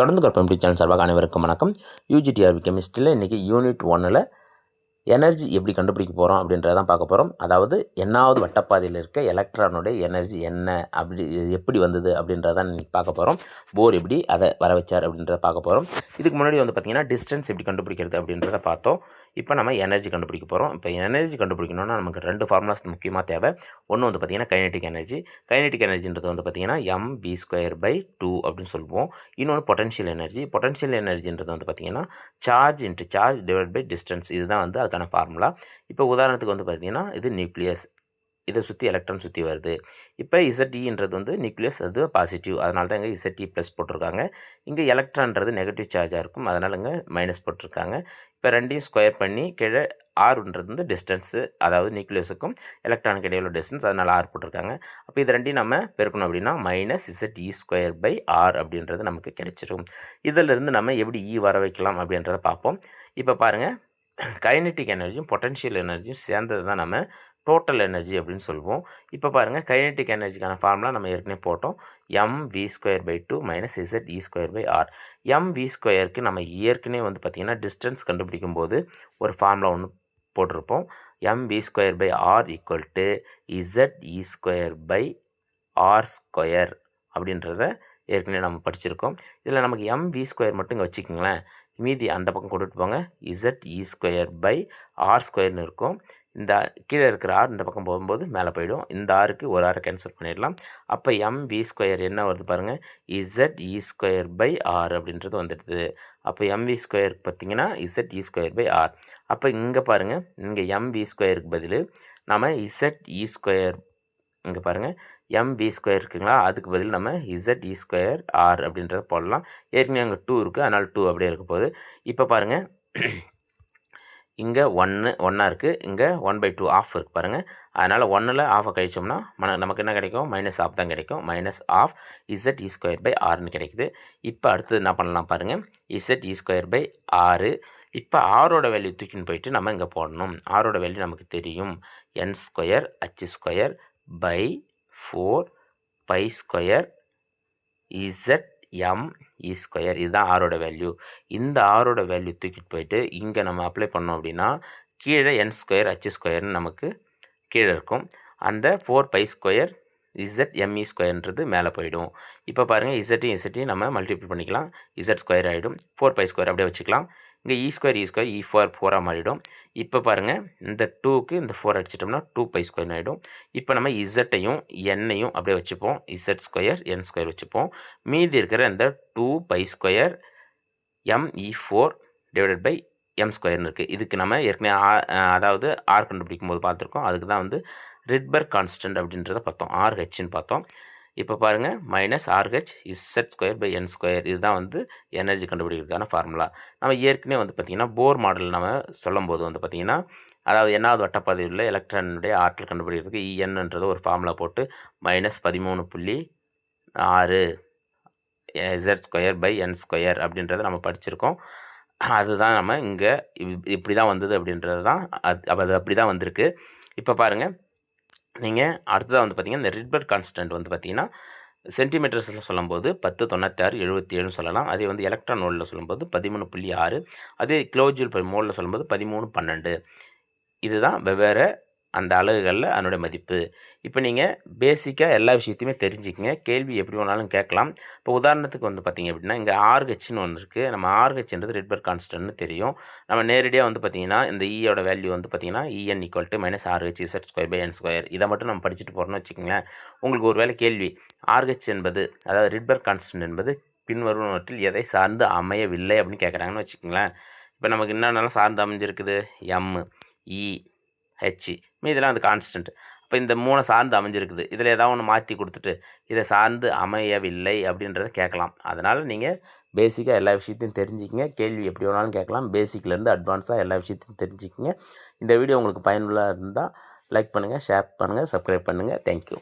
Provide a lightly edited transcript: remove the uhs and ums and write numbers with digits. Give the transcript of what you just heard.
தொடர்ந்து கற்பனை சேனல் சார்பாக அனைவருக்கும் வணக்கம். யூஜிடிஆர்பி கெமிஸ்ட்ரியில் இன்றைக்கி யூனிட் 1ல் எனர்ஜி எப்படி கண்டுபிடிக்க போகிறோம் அப்படின்றதான் பார்க்க போகிறோம். அதாவது என்னாவது வட்டப்பாதையில் இருக்க எலக்ட்ரானுடைய எனர்ஜி என்ன, அப்படி எப்படி வந்தது அப்படின்றதான் இன்றைக்கி பார்க்க போகிறோம். போர் எப்படி அதை வர வச்சார் அப்படின்றத பார்க்க போகிறோம். இதுக்கு முன்னாடி வந்து பார்த்திங்கன்னா டிஸ்டன்ஸ் எப்படி கண்டுபிடிக்கிறது அப்படின்றத பார்த்தோம். இப்போ நம்ம எனர்ஜி கண்டுபிடிக்க போகிறோம். இப்போ எனர்ஜி கண்டுபிடிக்கணும்னா நமக்கு 2 ஃபார்முலாஸ் முக்கியமாக தேவை. ஒன்று வந்து பார்த்திங்கன்னா கைனெட்டிக் எனர்ஜி. கைனெட்டிக் எனர்ஜின்றது வந்து பார்த்திங்கன்னா mv²/2 அப்படின்னு சொல்லுவோம். இன்னொன்று பொட்டன்ஷியல் எனர்ஜி. பொட்டன்ஷியல் எனர்ஜின்றது வந்து பார்த்திங்கன்னா charge into charge divide by distance. இதுதான் வந்து அதுக்கான ஃபார்முலா. இப்போ உதாரணத்துக்கு வந்து பார்த்திங்கன்னா இது நியூக்ளியஸ், இதை சுற்றி எலக்ட்ரான் சுற்றி வருது. இப்போ ZEன்றது வந்து நியூக்ளியஸ், அது பாசிட்டிவ், அதனால தான் இங்கே ZE ப்ளஸ் போட்டிருக்காங்க. இங்கே எலக்ட்ரான்றது நெகட்டிவ் சார்ஜாக இருக்கும், அதனால் இங்கே மைனஸ் போட்டிருக்காங்க. இப்போ ரெண்டையும் ஸ்கொயர் பண்ணி கீழே ஆர்ன்றது வந்து டிஸ்டன்ஸு, அதாவது நியூக்ளியஸுக்கும் எலக்ட்ரானுக்கு இடையே உள்ள டிஸ்டன்ஸ், அதனால் ஆர் போட்டிருக்காங்க. அப்போ இது ரெண்டையும் நம்ம பெருக்கணும் அப்படின்னா -ZE²/r அப்படின்றது நமக்கு கிடைச்சிரும். இதிலிருந்து நம்ம எப்படி வர வைக்கலாம் அப்படின்றத பார்ப்போம். இப்போ பாருங்கள், கைனெட்டிக் எனர்ஜியும் பொட்டன்ஷியல் எனர்ஜியும் சேர்ந்தது தான் நம்ம டோட்டல் எனர்ஜி அப்படின்னு சொல்லுவோம். இப்போ பாருங்கள், கைனெட்டிக் எனர்ஜிக்கான ஃபார்முலா நம்ம ஏற்கனவே போட்டோம். mv²/2 -ZE²/r. mv²க்கு நம்ம ஏற்கனவே வந்து பார்த்திங்கன்னா டிஸ்டன்ஸ் கண்டுபிடிக்கும் போது ஒரு ஃபார்முலா ஒன்று போட்டிருப்போம். mv²/r = ZE²/r² அப்படின்றத ஏற்கனவே நம்ம படிச்சிருக்கோம். இதில் நமக்கு mv² மட்டும் இங்கே வச்சுக்கிங்களேன், மீதி அந்த பக்கம் கொண்டுட்டு போங்க, ZE²/r² இருக்கும். இந்த கீழே இருக்கிற ஆர் இந்த பக்கம் போகும்போது மேலே போயிடும். இந்த ஆருக்கு ஒரு ஆரை கேன்சல் பண்ணிடலாம். அப்போ mv² என்ன வருது பாருங்கள், ZE²/r அப்படின்றது வந்துடுது. அப்போ mv² பார்த்திங்கன்னா ZE²/r. அப்போ இங்கே பாருங்கள், இங்கே mv²க்கு பதில் நம்ம ZE², இங்கே பாருங்கள் mv² இருக்குங்களா, அதுக்கு பதில் நம்ம ZE²/r அப்படின்றத போடலாம். ஏற்கனவே அங்கே 2 இருக்குது, அதனால் 2 அப்படியே இருக்க போகுது. இப்போ பாருங்கள், இங்கே 1 இருக்குது, இங்கே 1/2 ஆஃப் இருக்குது பாருங்கள். அதனால் 1ல் ஆஃபை கழிச்சோம்னா நமக்கு என்ன கிடைக்கும், -12 தான் கிடைக்கும். -12 ZE²/rன்னு கிடைக்குது. இப்போ அடுத்தது என்ன பண்ணலாம் பாருங்கள், ZE²/r. இப்போ ஆரோட வேல்யூ தூக்கின்னு போயிட்டு நம்ம இங்கே போடணும். ஆரோட வேல்யூ நமக்கு தெரியும், n²h²/4π² ZME². இதுதான் ஆரோட வேல்யூ. இந்த ஆரோட வேல்யூ தூக்கிட்டு போயிட்டு இங்கே நம்ம அப்ளை பண்ணோம் அப்படின்னா கீழே n²h²ன்னு நமக்கு கீழே இருக்கும். அந்த 4π² ZME²ன்றது மேலே போயிடும். இப்போ பாருங்கள், ZEயும் நம்ம மல்டிப்ளை பண்ணிக்கலாம், Z² ஆகிடும். 4π² அப்படியே வச்சுக்கலாம். இங்கே E², E4 மாறிடும். இப்போ பாருங்கள், இந்த 2க்கு இந்த 4 அடிச்சிட்டோம்னா 2π² ஆகிடும். இப்போ நம்ம Z-ஐயும் N-ஐயும் அப்படியே வச்சுப்போம், Z² N² வச்சுப்போம். மீதி இருக்கிற இந்த 2π² ME4/m² இருக்குது. இதுக்கு நம்ம ஏற்கனவே அதாவது ஆர் கண்டுபிடிக்கும் போது பார்த்துருக்கோம். அதுக்கு தான் வந்து ரிட்பர்க் கான்ஸ்டன்ட் அப்படின்றத பார்த்தோம், RH பார்த்தோம். இப்போ பாருங்கள், -RH Z²/n². இதுதான் வந்து எனர்ஜி கண்டுபிடிக்கிறதுக்கான ஃபார்முலா. நம்ம ஏற்கனவே வந்து பார்த்திங்கன்னா போர் மாடல் நம்ம சொல்லும்போது வந்து பார்த்திங்கன்னா, அதாவது என்னாவது வட்டப்பாதையில் உள்ள எலக்ட்ரானுடைய ஆற்றல் கண்டுபிடிக்கிறதுக்கு ENன்றது ஒரு ஃபார்முலா போட்டு -13.6 Z²/n² அப்படின்றத நம்ம படிச்சிருக்கோம். அதுதான் நம்ம இங்கே இப்படி தான் வந்தது அப்படின்றது தான், அது அப்படி தான் வந்திருக்கு. இப்போ பாருங்கள், நீங்கள் அடுத்ததாக வந்து பார்த்திங்கன்னா இந்த ரிட்பர்க் கான்ஸ்டன்ட் வந்து பார்த்திங்கன்னா சென்டிமீட்டர்ஸில் சொல்லும்போது 1096/77 சொல்லலாம். அதே வந்து எலக்ட்ரான் வோல்ட்டில் சொல்லும்போது 13.6. அதே கிலோஜூல் பெர் மோலில் சொல்லும்போது 1312. இதுதான் வெவ்வேறு அந்த அலகுகளில் அதனுடைய மதிப்பு. இப்போ நீங்கள் பேசிக்காக எல்லா விஷயத்தையுமே தெரிஞ்சுக்கிங்க, கேள்வி எப்படி வேணாலும் கேட்கலாம். இப்போ உதாரணத்துக்கு வந்து பார்த்திங்க அப்படின்னா, இங்கே RH ஒன்று இருக்குது. நம்ம RHன்றது ரிட்பர்க் கான்ஸ்டன்ட்னு தெரியும். நம்ம நேரடியாக வந்து பார்த்திங்கன்னா இந்த ஈயோட வேல்யூ வந்து பார்த்திங்கன்னா EN = -RH Z²/n². இதை மட்டும் நம்ம படிச்சுட்டு போகிறோம்னு வச்சுக்கோங்களேன். உங்களுக்கு ஒரு வேளை கேள்வி, RH என்பது, அதாவது ரிட்பர்க் கான்ஸ்டன்ட் என்பது பின்வருவனவற்றில் எதை சார்ந்து அமையவில்லை அப்படின்னு கேட்குறாங்கன்னு வச்சுக்கோங்களேன். இப்போ நமக்கு என்னென்னலாம் சார்ந்து அமைஞ்சிருக்குது, ME/H, இதெல்லாம் அது கான்ஸ்டன்ட். அப்போ இந்த 3 சார்ந்து அமைஞ்சிருக்குது. இதில் ஏதாவது ஒன்று மாற்றி கொடுத்துட்டு இதை சார்ந்து அமையவில்லை அப்படின்றத கேட்கலாம். அதனால் நீங்கள் பேசிக்காக எல்லா விஷயத்தையும் தெரிஞ்சுக்கிங்க, கேள்வி எப்படி வேணாலும் கேட்கலாம். பேசிக்லேருந்து அட்வான்ஸாக எல்லா விஷயத்தையும் தெரிஞ்சுக்கிங்க. இந்த வீடியோ உங்களுக்கு பயனுள்ளதாக இருந்தால் லைக் பண்ணுங்கள், ஷேர் பண்ணுங்கள், சப்ஸ்கிரைப் பண்ணுங்கள். தேங்க்யூ.